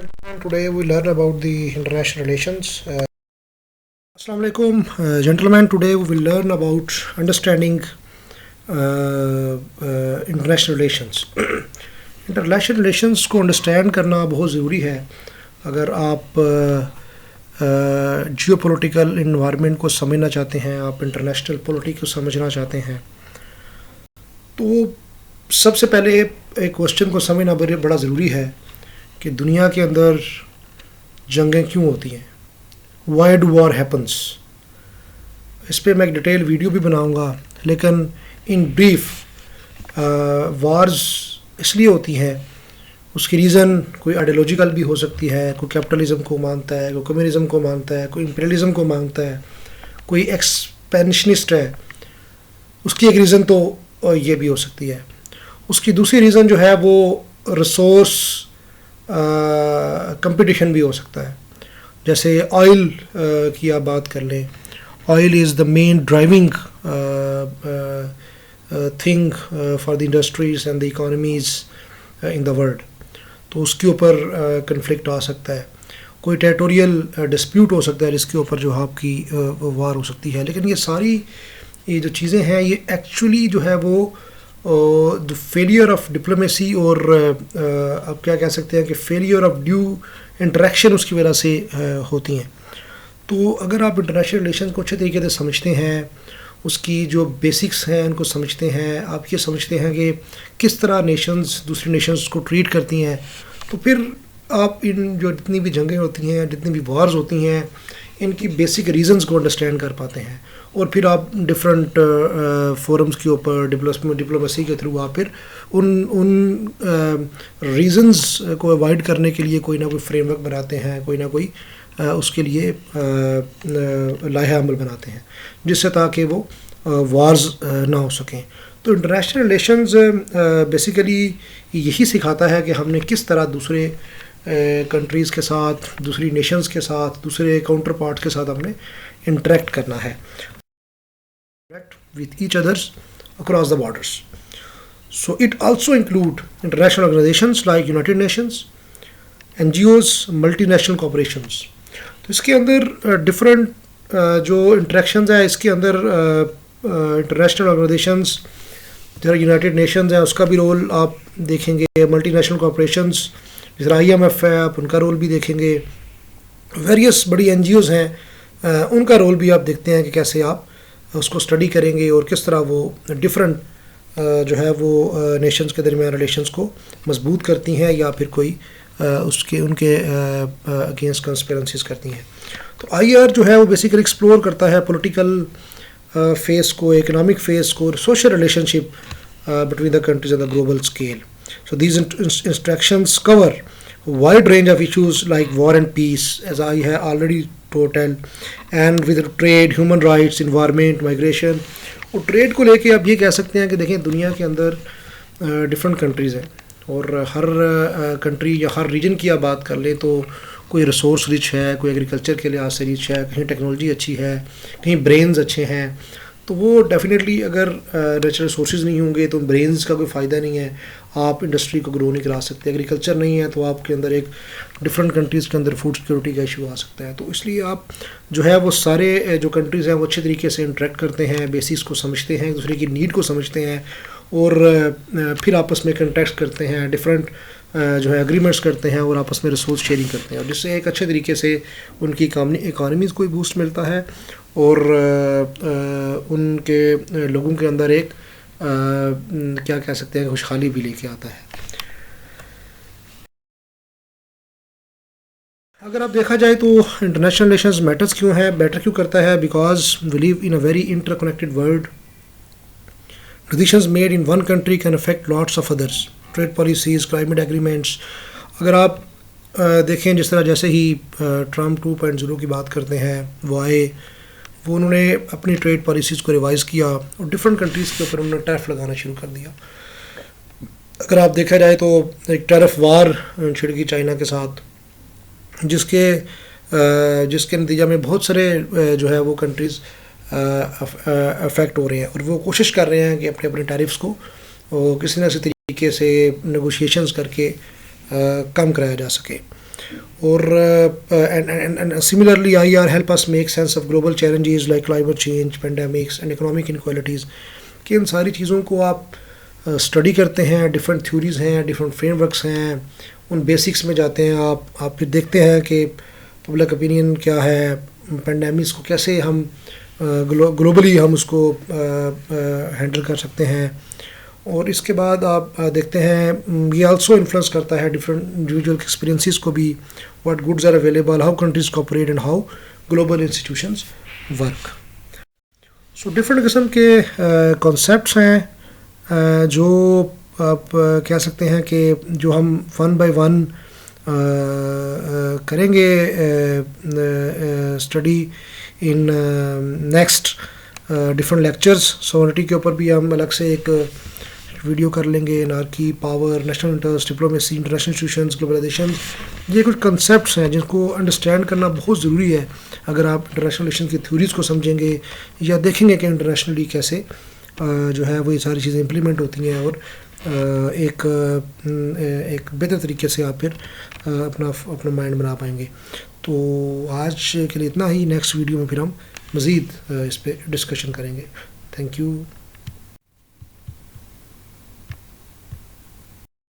And today we learn about the international relations. Assalamu alaikum, gentlemen. Today we will learn about understanding international relations. International relations को understand करना बहुत ज़रूरी है अगर आप geo political environment को समझना चाहते हैं, आप इंटरनेशनल पॉलिटिक्स को समझना चाहते हैं। तो सबसे पहले एक क्वेश्चन को समझना बड़ा ज़रूरी है कि दुनिया के अंदर जंगें क्यों होती हैं, वाई डू वॉर हैपन्स। इस पर मैं एक डिटेल वीडियो भी बनाऊंगा, लेकिन इन ब्रीफ वार्स इसलिए होती हैं, उसकी रीज़न कोई आइडियोलॉजिकल भी हो सकती है, कोई कैपिटलिज्म को मानता है, कोई कम्युनिज्म को मानता है, कोई इंपीरियलिज्म को मानता है, कोई एक्सपेंशनिस्ट है। उसकी एक रीज़न तो ये भी हो सकती है। उसकी दूसरी रीज़न जो है वो रिसोर्स कंपटीशन भी हो सकता है। जैसे ऑयल की आप बात कर लें, oil is the main driving thing for the industries and the economies in the world. तो उसके ऊपर कन्फ्लिक्ट आ सकता है, कोई टेरिटोरियल डिस्प्यूट हो सकता है जिसके ऊपर जो आपकी वार हो सकती है। लेकिन ये जो चीज़ें हैं ये एक्चुअली जो है वो द फेलियर ऑफ डिप्लोमेसी और आप क्या कह सकते हैं कि फेलियर ऑफ ड्यू इंटरेक्शन उसकी वजह से होती हैं। तो अगर आप इंटरनेशनल रिलेशन को अच्छे तरीके से समझते हैं, उसकी जो बेसिक्स हैं उनको समझते हैं, आप ये समझते हैं कि किस तरह नेशंस दूसरी नेशंस को ट्रीट करती हैं, तो फिर आप इन जो जितनी भी जंगें होती हैं, जितनी भी वॉर्स होती हैं, इनकी बेसिक रीजंस को अंडरस्टैंड कर पाते हैं। और फिर आप डिफरेंट फोरम्स के ऊपर डिप्लोमेसी के थ्रू आप फिर उन रीजंस को अवॉइड करने के लिए कोई ना कोई फ्रेमवर्क बनाते हैं, कोई ना कोई उसके लिए लाहे अमल बनाते हैं, जिससे ताकि वो वार्स ना हो सकें। तो इंटरनेशनल रिलेशंस बेसिकली यही सिखाता है कि हमने किस तरह दूसरे कंट्रीज़ के साथ, दूसरी नेशंस के साथ, दूसरे काउंटर पार्ट के साथ हमने इंटरेक्ट करना है with each others across the borders. So it also include international organizations like United Nations, NGOs, multinational corporations. तो इसके अंदर डिफरेंट जो इंटरेक्शंस है, इसके अंदर इंटरनेशनल ऑर्गेनाइजेशंस जरा यूनाइटेड नेशंस है उसका भी रोल आप देखेंगे, मल्टीनेशनल कॉर्पोरेशंस जैसे IMF है आप उनका रोल भी देखेंगे, वेरियस बड़ी NGOs हैं उनका रोल भी आप देखते हैं कि कैसे आप उसको स्टडी करेंगे और किस तरह वो डिफरेंट जो है वो नेशंस के दरमियान रिलेशंस को मजबूत करती हैं या फिर कोई उनके अगेंस्ट कंस्पिरेंसीज करती हैं। तो IR जो है वो बेसिकली एक्सप्लोर करता है पॉलिटिकल फेस को, इकोनॉमिक फेस को, social relationship between the countries on the global scale. So these instructions cover a wide range of issues like war and peace, as I have already told, and with trade, human rights, environment, migration. और trade को लेके आप ये कह सकते हैं कि देखें दुनिया के अंदर डिफरेंट कंट्रीज़ हैं और हर कंट्री या हर रीजन की आप बात कर लें तो कोई रिसोर्स रिच है, कोई एग्रीकल्चर के लिहाज से रिच है, कहीं टेक्नोलॉजी अच्छी है, कहीं ब्रेन्स अच्छे हैं। तो वो डेफिनेटली अगर नेचुरल रिसोर्सेज नहीं होंगे तो ब्रेन्स का कोई फ़ायदा नहीं है, आप इंडस्ट्री को ग्रो नहीं करा सकते। एग्रीकल्चर नहीं है तो आपके अंदर एक डिफरेंट कंट्रीज़ के अंदर फूड सिक्योरिटी का इशू आ सकता है। तो इसलिए आप जो है वो सारे जो कंट्रीज़ हैं वो अच्छे तरीके से इंटरेक्ट करते हैं, बेसिस को समझते हैं, एक दूसरे की नीड को समझते हैं और फिर आपस में कंटेक्ट करते हैं, डिफरेंट जो है एग्रीमेंट्स करते हैं और आपस में रिसोर्स शेयरिंग करते हैं, और जिससे एक अच्छे तरीके से उनकी इकानमीज़ को बूस्ट मिलता है और उनके लोगों के अंदर एक क्या कह सकते हैं खुशहाली भी लेके आता है। अगर आप देखा जाए तो इंटरनेशनल रिलेशंस मैटर्स क्यों है, मैटर क्यों करता है, because we live in a very interconnected world. Decisions made in one country can affect lots of others, trade policies, climate agreements. अगर आप देखें जिस तरह जैसे ही ट्रम्प 2.0 की बात करते हैं वो उन्होंने अपनी ट्रेड पॉलिसीज़ को रिवाइज़ किया और डिफरेंट कंट्रीज़ के ऊपर उन्होंने टैरिफ लगाना शुरू कर दिया। अगर आप देखा जाए तो एक टैरिफ वार छिड़ गई चाइना के साथ, जिसके नतीजा में बहुत सारे जो है वो कंट्रीज़ अफेक्ट हो रहे हैं और वो कोशिश कर रहे हैं कि अपने अपने टैरिफ्स को किसी न किसी तरीके से नेगोशिएशंस करके कम कराया जा सके। اور similarly IR help us make sense of global challenges like climate change, pandemics and economic inequalities. کہ ان ساری چیزوں کو آپ اسٹڈی کرتے ہیں، ڈفرینٹ تھیوریز ہیں، ڈفرینٹ فریم ورکس ہیں، ان بیسکس میں جاتے ہیں آپ پھر دیکھتے ہیں کہ پبلک اوپینین کیا ہے، پینڈیمکس کو کیسے ہم گلوبلی ہم اس کو ہینڈل کر سکتے ہیں. اور اس کے بعد آپ دیکھتے ہیں یہ آلسو انفلوئنس کرتا ہے ڈفرینٹ انڈیویجول ایکسپیرینسز کو بھی، what goods are available, how countries cooperate and how global institutions work. So different قسم کے کانسیپٹس ہیں جو آپ کہہ سکتے ہیں کہ جو ہم ون بائی ون کریں گے study in next different lectures. Sovereignty کے اوپر بھی ہم الگ سے ایک ویڈیو کر لیں گے، anarchy, power, national interest, diplomacy, international institutions, globalisation. یہ کچھ کنسیپٹس ہیں جن کو انڈرسٹینڈ کرنا بہت ضروری ہے. اگر آپ انٹرنیشنل ریلیشن کی تھیوریز کو سمجھیں گے یا دیکھیں گے کہ انٹرنیشنلی کیسے جو ہے وہ یہ ساری چیزیں امپلیمنٹ ہوتی ہیں، اور ایک بہتر طریقے سے آپ پھر اپنا مائنڈ بنا پائیں گے. تو آج کے لیے اتنا ہی. نیکسٹ ویڈیو میں پھر ہم مزید اس پہ ڈسکشن کریں گے. Thank you.